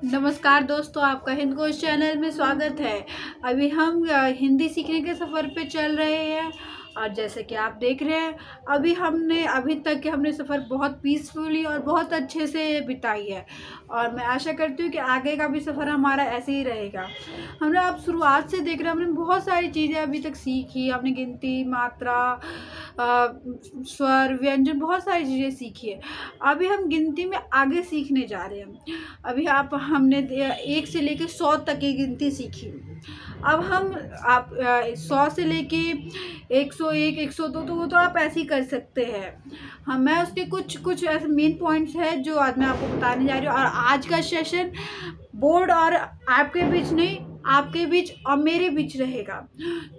नमस्कार दोस्तों, आपका हिंद कोश चैनल में स्वागत है। अभी हम हिंदी सीखने के सफ़र पे चल रहे हैं और जैसे कि आप देख रहे हैं अभी तक के हमने सफ़र बहुत पीसफुली और बहुत अच्छे से बिताई है और मैं आशा करती हूँ कि आगे का भी सफ़र हमारा ऐसे ही रहेगा। हमने अब शुरुआत से देख रहे हैं, हमने बहुत सारी चीज़ें अभी तक सीखी। हमने गिनती, मात्रा, स्वर, व्यंजन, बहुत सारी चीज़ें सीखी है। अभी हम गिनती में आगे सीखने जा रहे हैं। अभी हमने 1 से लेकर 100 तक की गिनती सीखी। अब हम 100 से लेके 101, 102 तो वो तो आप ऐसे ही कर सकते हैं। मैं उसके कुछ ऐसे मेन पॉइंट्स हैं जो आज मैं आपको बताने जा रही हूँ। और आज का सेशन बोर्ड और आपके बीच नहीं, आपके बीच और मेरे बीच रहेगा।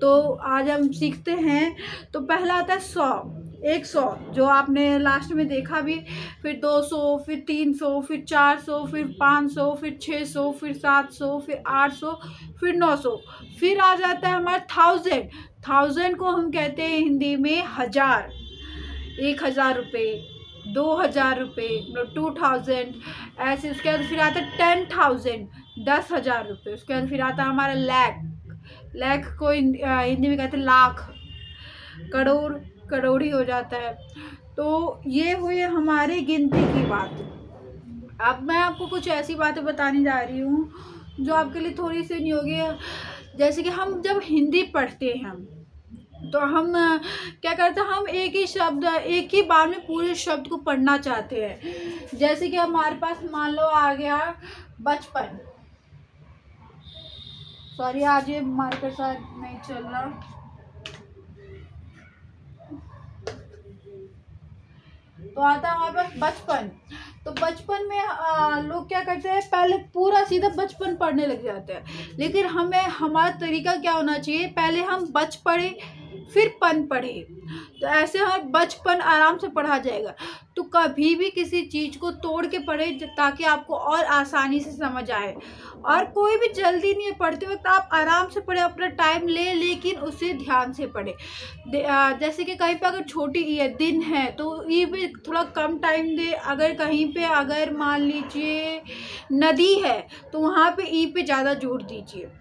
तो आज हम सीखते हैं। तो पहला आता है 100, 100 जो आपने लास्ट में देखा भी, फिर 200, फिर 300, फिर 400, फिर 500, फिर 600, फिर 700, फिर 800, फिर 900, फिर आ जाता है हमारा 1000। 1000 को हम कहते हैं हिंदी में हजार। 1000 रुपये, 2000 रुपये, 2000 ऐसे। उसके बाद फिर आता है 10,000, 10,000 रुपये। उसके बाद फिर आता है हमारा लाख को हिंदी में कहते हैं लाख। करोड़, करोड़ी हो जाता है। तो ये हुई हमारी गिनती की बात। अब मैं आपको कुछ ऐसी बातें बताने जा रही हूँ जो आपके लिए थोड़ी सी नहीं होगी। जैसे कि हम जब हिंदी पढ़ते हैं तो हम क्या करते हैं, हम एक ही बार में पूरे शब्द को पढ़ना चाहते हैं। जैसे कि हमारे पास मान लो आ गया बचपन। सॉरी, आज ये मार्कर साथ नहीं चल रहा। तो आता है हमारे पास बचपन। तो बचपन में लोग क्या करते हैं, पहले पूरा सीधा बचपन पढ़ने लग जाते हैं। लेकिन हमारा तरीका क्या होना चाहिए, पहले हम बच पढ़े फिर पन पढ़े। तो ऐसे हमें बचपन आराम से पढ़ा जाएगा। तो कभी भी किसी चीज़ को तोड़ के पढ़े ताकि आपको और आसानी से समझ आए। और कोई भी जल्दी नहीं है, पढ़ते वक्त आप आराम से पढ़े, अपना टाइम ले, लेकिन उसे ध्यान से पढ़े। जैसे कि कहीं पे अगर छोटी ई दिन है तो ई पे थोड़ा कम टाइम दे। अगर कहीं पे अगर मान लीजिए नदी है तो वहाँ पे ई पे ज़्यादा जोर दीजिए।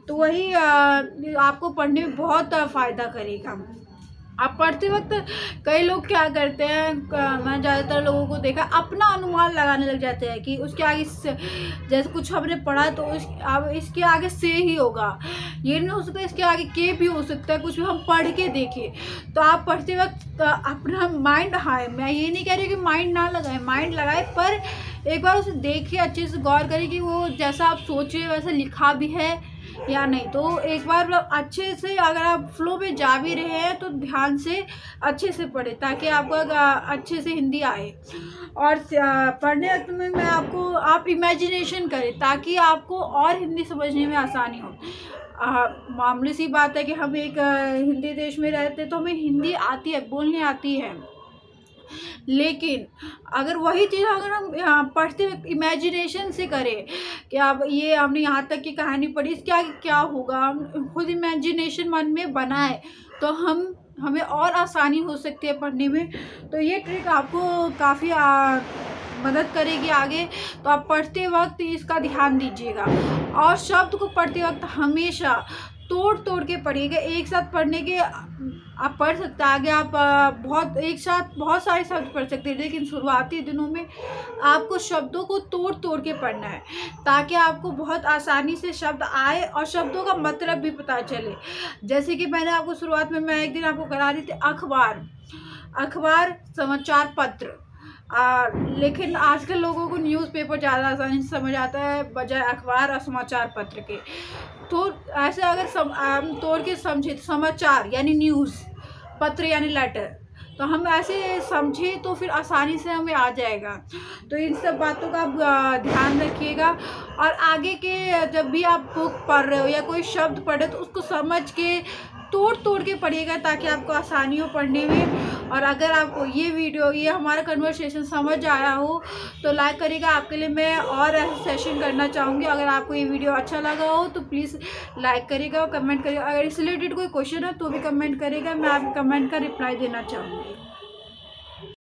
तो वही आपको पढ़ने में बहुत फ़ायदा करेगा। आप पढ़ते वक्त कई लोग क्या करते हैं, मैं ज़्यादातर लोगों को देखा, अपना अनुमान लगाने लग जाते हैं कि उसके आगे जैसे कुछ हमने पढ़ा तो अब इसके आगे से ही होगा। ये नहीं हो सकता, इसके आगे के भी हो सकता है। कुछ भी हम पढ़ के देखें तो आप पढ़ते वक्त अपना माइंड, मैं ये नहीं कह रही कि माइंड ना लगाए, माइंड लगाए, पर एक बार उसे देखिए, अच्छे से गौर करें कि वो जैसा आप सोचे वैसा लिखा भी है या नहीं। तो एक बार अच्छे से, अगर आप फ्लो में जा भी रहे हैं तो ध्यान से अच्छे से पढ़े ताकि आपको अच्छे से हिंदी आए। और पढ़ने वक्त में आप इमेजिनेशन करें ताकि आपको और हिंदी समझने में आसानी हो। मामूली सी बात है कि हम एक हिंदी देश में रहते हैं तो हमें हिंदी आती है, बोलने आती है। लेकिन अगर वही चीज़ अगर हम पढ़ते वक्त इमेजिनेशन से करें कि अब ये हमने यहाँ तक की कहानी पढ़ी, इसके आगे क्या होगा, हम खुद इमेजिनेशन मन में बनाए तो हमें और आसानी हो सकती है पढ़ने में। तो ये ट्रिक आपको काफ़ी मदद करेगी आगे। तो आप पढ़ते वक्त इसका ध्यान दीजिएगा। और शब्द को पढ़ते वक्त हमेशा तोड़ के पढ़िएगा। एक साथ पढ़ने के आप पढ़ सकते हैं, आगे आप एक साथ बहुत सारे शब्द पढ़ सकते हैं। लेकिन शुरुआती दिनों में आपको शब्दों को तोड़ के पढ़ना है ताकि आपको बहुत आसानी से शब्द आए और शब्दों का मतलब भी पता चले। जैसे कि मैंने आपको शुरुआत में मैं एक दिन आपको करा रही थी अखबार, समाचार पत्र। लेकिन आजकल लोगों को न्यूज़पेपर ज़्यादा आसानी से समझ आता है बजाय अखबार और समाचार पत्र के। तो ऐसे अगर हम तोड़ के समझे तो समाचार यानी न्यूज़, पत्र यानी लेटर, तो हम ऐसे समझे तो फिर आसानी से हमें आ जाएगा। तो इन सब बातों का आप ध्यान रखिएगा। और आगे के जब भी आप बुक पढ़ रहे हो या कोई शब्द पढ़ रहे हो तो उसको समझ के तोड़ के पढ़िएगा ताकि आपको आसानी हो पढ़ने में। और अगर आपको ये हमारा कन्वर्सेशन समझ आया हो तो लाइक करिएगा। आपके लिए मैं और ऐसे सेशन करना चाहूँगी। अगर आपको ये वीडियो अच्छा लगा हो तो प्लीज़ लाइक करिएगा और कमेंट करिएगा। अगर इससे रिलेटेड कोई क्वेश्चन है तो भी कमेंट करिएगा, मैं आपके कमेंट का रिप्लाई देना चाहूँगी।